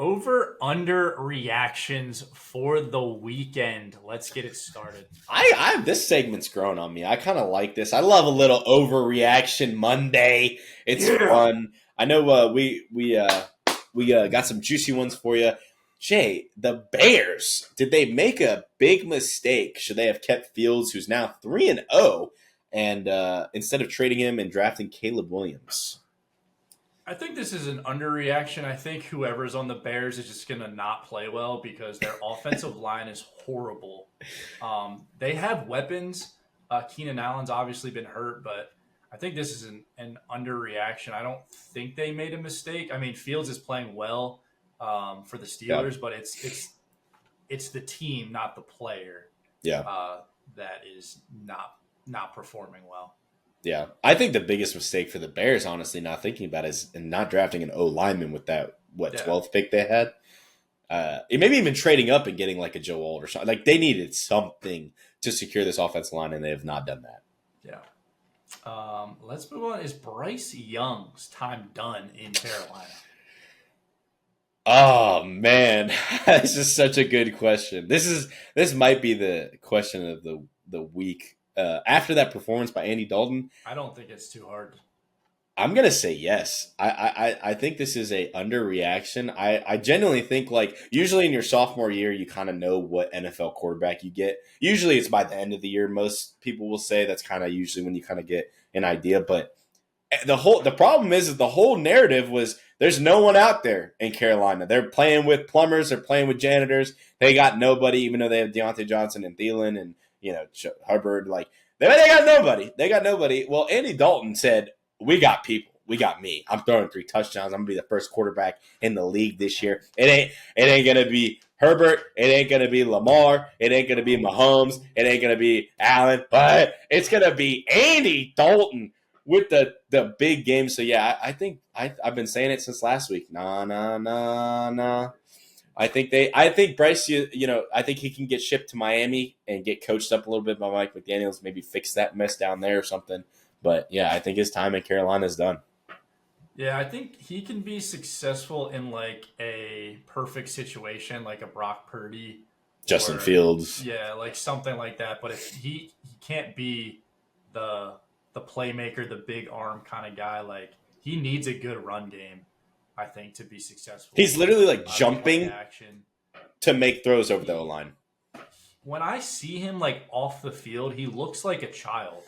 over/under reactions for the weekend. Let's get it started. This segment's grown on me. I kind of like this. I love a little overreaction Monday. It's fun. I know we got some juicy ones for you. Jay, the Bears, did they make a big mistake? Should they have kept Fields, who's now 3-0, and instead of trading him and drafting Caleb Williams? I think this is an underreaction. I think whoever's on the Bears is just going to not play well because their offensive line is horrible. They have weapons. Keenan Allen's obviously been hurt, but I think this is an underreaction. I don't think they made a mistake. I mean, Fields is playing well for the Steelers, but it's the team, not the player, that is not performing well. Yeah, I think the biggest mistake for the Bears, honestly, not thinking about it, is not drafting an O lineman with that 12th pick they had. Maybe even trading up and getting like a Joe Alt or something. Like they needed something to secure this offensive line, and they have not done that. Yeah. Let's move on. Is Bryce Young's time done in Carolina? Oh man, this is such a good question. This might be the question of the week. After that performance by Andy Dalton, I don't think it's too hard. I'm gonna say yes. I think this is a underreaction. I genuinely think like usually in your sophomore year you kind of know what NFL quarterback you get. Usually it's by the end of the year. Most people will say that's kind of usually when you kind of get an idea. But the problem is that the whole narrative was there's no one out there in Carolina. They're playing with plumbers. They're playing with janitors. They got nobody, even though they have Deontay Johnson and Thielen and Hubbard. Like they got nobody. They got nobody. Well, Andy Dalton said, we got people. We got me. I'm throwing 3 touchdowns. I'm gonna be the first quarterback in the league this year. It ain't gonna be Herbert. It ain't gonna be Lamar. It ain't gonna be Mahomes. It ain't gonna be Allen. But it's gonna be Andy Dalton with the big game. So yeah, I think I've been saying it since last week. Nah. I think Bryce, I think he can get shipped to Miami and get coached up a little bit by Mike McDaniels, maybe fix that mess down there or something. But yeah, I think his time in Carolina is done. Yeah, I think he can be successful in like a perfect situation, like a Brock Purdy, Justin Fields. Yeah, like something like that. But if he can't be the playmaker, the big arm kind of guy. Like he needs a good run game, I think, to be successful. He's literally like jumping to make throws over the O-line. When I see him like off the field, he looks like a child.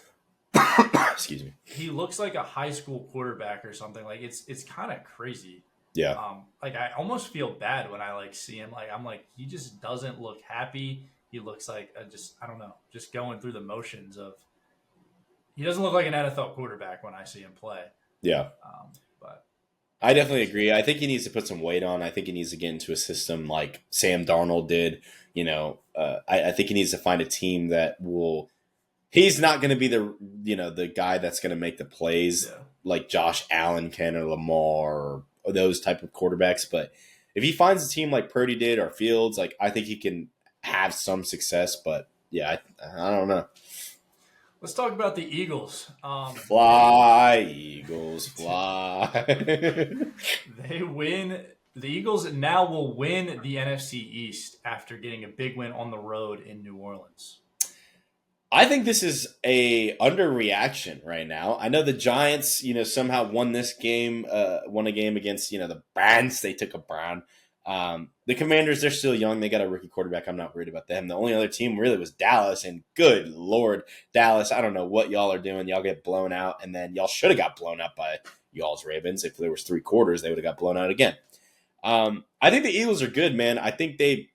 Excuse me. He looks like a high school quarterback or something. Like it's kind of crazy. Yeah. Like I almost feel bad when I like see him. Like I'm like he just doesn't look happy. He looks like I don't know, just going through the motions of. He doesn't look like an NFL quarterback when I see him play. Yeah. But I definitely agree. I think he needs to put some weight on. I think he needs to get into a system like Sam Darnold did. I think he needs to find a team that will. He's not going to be the guy that's going to make the plays like Josh Allen can or Lamar or those type of quarterbacks. But if he finds a team like Purdy did or Fields, like I think he can have some success. But yeah, I don't know. Let's talk about the Eagles. Fly, Eagles, fly. They win. The Eagles now will win the NFC East after getting a big win on the road in New Orleans. I think this is a underreaction right now. I know the Giants, somehow won a game against, the Browns. They took a Brown. The Commanders, they're still young. They got a rookie quarterback. I'm not worried about them. The only other team really was Dallas, and good Lord, Dallas, I don't know what y'all are doing. Y'all get blown out, and then y'all should have got blown out by y'all's Ravens. If there was 3 quarters, they would have got blown out again. I think the Eagles are good, man. I think they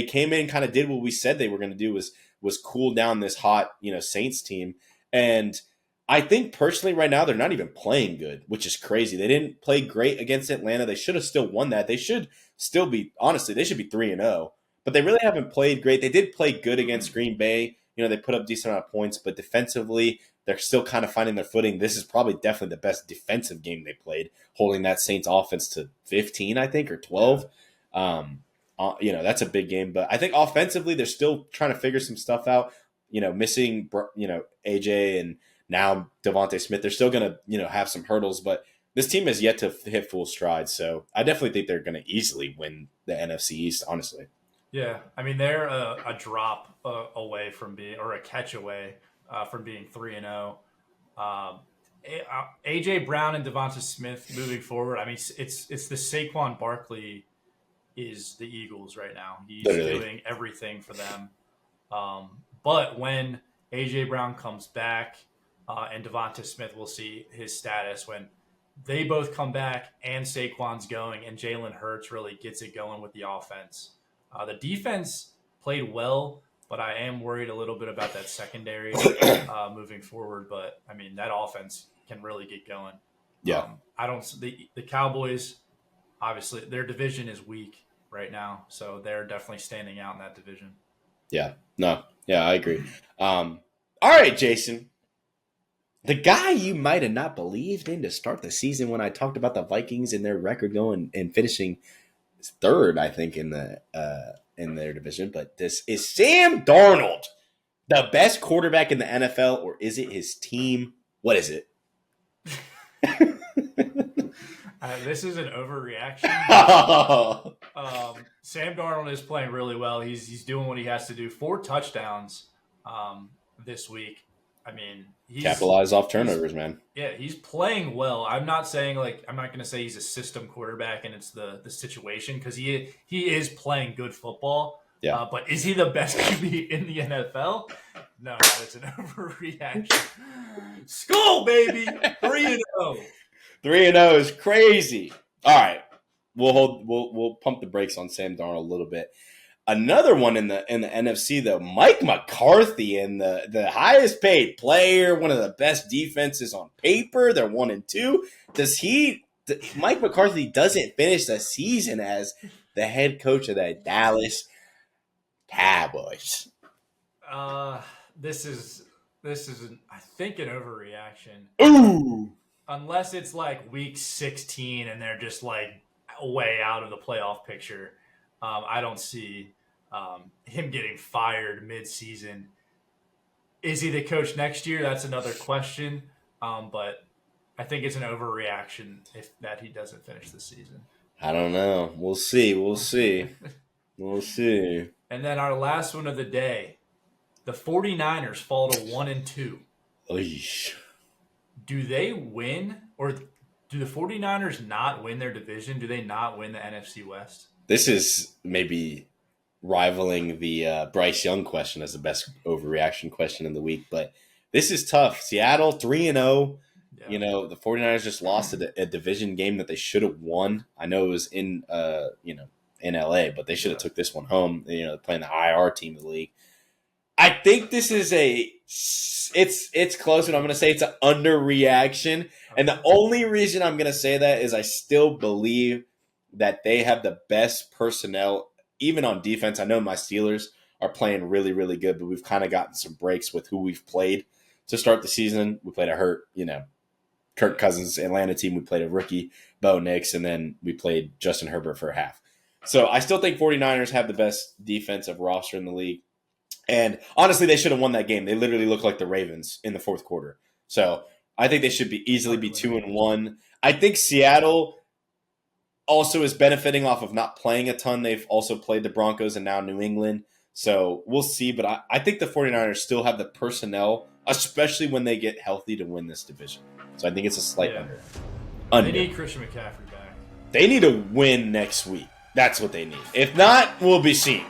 came in, kind of did what we said they were going to do was cool down this hot, Saints team. And I think personally right now they're not even playing good, which is crazy. They didn't play great against Atlanta. They should have still won that. They should still be, honestly, they should be 3-0. But they really haven't played great. They did play good against Green Bay. They put up a decent amount of points, but defensively, they're still kind of finding their footing. This is probably definitely the best defensive game they played, holding that Saints offense to 15, I think, or 12. That's a big game. But I think offensively, they're still trying to figure some stuff out. Missing, AJ and now Devontae Smith. They're still going to, have some hurdles. But this team has yet to hit full stride. So I definitely think they're going to easily win the NFC East, honestly. Yeah, I mean they're a drop away from being, or a catch away from being 3-0. Um, AJ Brown and Devonta Smith moving forward. I mean, it's the Saquon Barkley is the Eagles right now. He's Literally. doing everything for them. But when AJ Brown comes back and Devonta Smith, we'll see his status when they both come back and Saquon's going and Jalen Hurts really gets it going with the offense. The defense played well, but I am worried a little bit about that secondary moving forward. But I mean, that offense can really get going. Yeah. I don't. The Cowboys, obviously, their division is weak right now, so they're definitely standing out in that division. Yeah. No. Yeah, I agree. All right, Jason. The guy you might have not believed in to start the season when I talked about the Vikings and their record going and finishing third, I think, in their division. But this is Sam Darnold, the best quarterback in the NFL, or is it his team? What is it? This is an overreaction. Sam Darnold is playing really well. He's doing what he has to do. 4 touchdowns this week. I mean, capitalize off turnovers, man. Yeah, he's playing well. I'm not saying I'm not going to say he's a system quarterback and it's the situation, because he is playing good football. Yeah. But is he the best QB in the NFL? No, it's an overreaction. Skull, baby, 3-0. 3-0 is crazy. All right, we'll pump the brakes on Sam Darnold a little bit. Another one in the NFC though, Mike McCarthy, and the highest paid player, one of the best defenses on paper. They're 1-2. Mike McCarthy doesn't finish the season as the head coach of the Dallas Cowboys. This is I think an overreaction. Ooh. Unless it's like week 16 and they're just like way out of the playoff picture. I don't see him getting fired mid-season. Is he the coach next year? That's another question. But I think it's an overreaction that he doesn't finish the season. I don't know. We'll see. And then our last one of the day, the 49ers fall to 1-2. Oish. Do they win, or do the 49ers not win their division? Do they not win the NFC West? This is maybe rivaling the Bryce Young question as the best overreaction question in the week, but this is tough. Seattle 3-0. Yeah. You know, the 49ers just lost a division game that they should have won. I know it was in LA, but they should have took this one home. You know, playing the IR team of the league. I think this is it's close, but I'm going to say it's an underreaction. Okay. And the only reason I'm going to say that is I still believe that they have the best personnel, even on defense. I know my Steelers are playing really, really good, but we've kind of gotten some breaks with who we've played to start the season. We played a hurt, Kirk Cousins Atlanta team. We played a rookie, Bo Nix, and then we played Justin Herbert for a half. So I still think 49ers have the best defensive roster in the league. And honestly, they should have won that game. They literally look like the Ravens in the fourth quarter. So I think they should easily be 2-1. I think Seattle also is benefiting off of not playing a ton. They've also played the Broncos and now New England. So we'll see. But I think the 49ers still have the personnel, especially when they get healthy, to win this division. So I think it's a slight under. They need Christian McCaffrey back. They need to win next week. That's what they need. If not, we'll be seeing.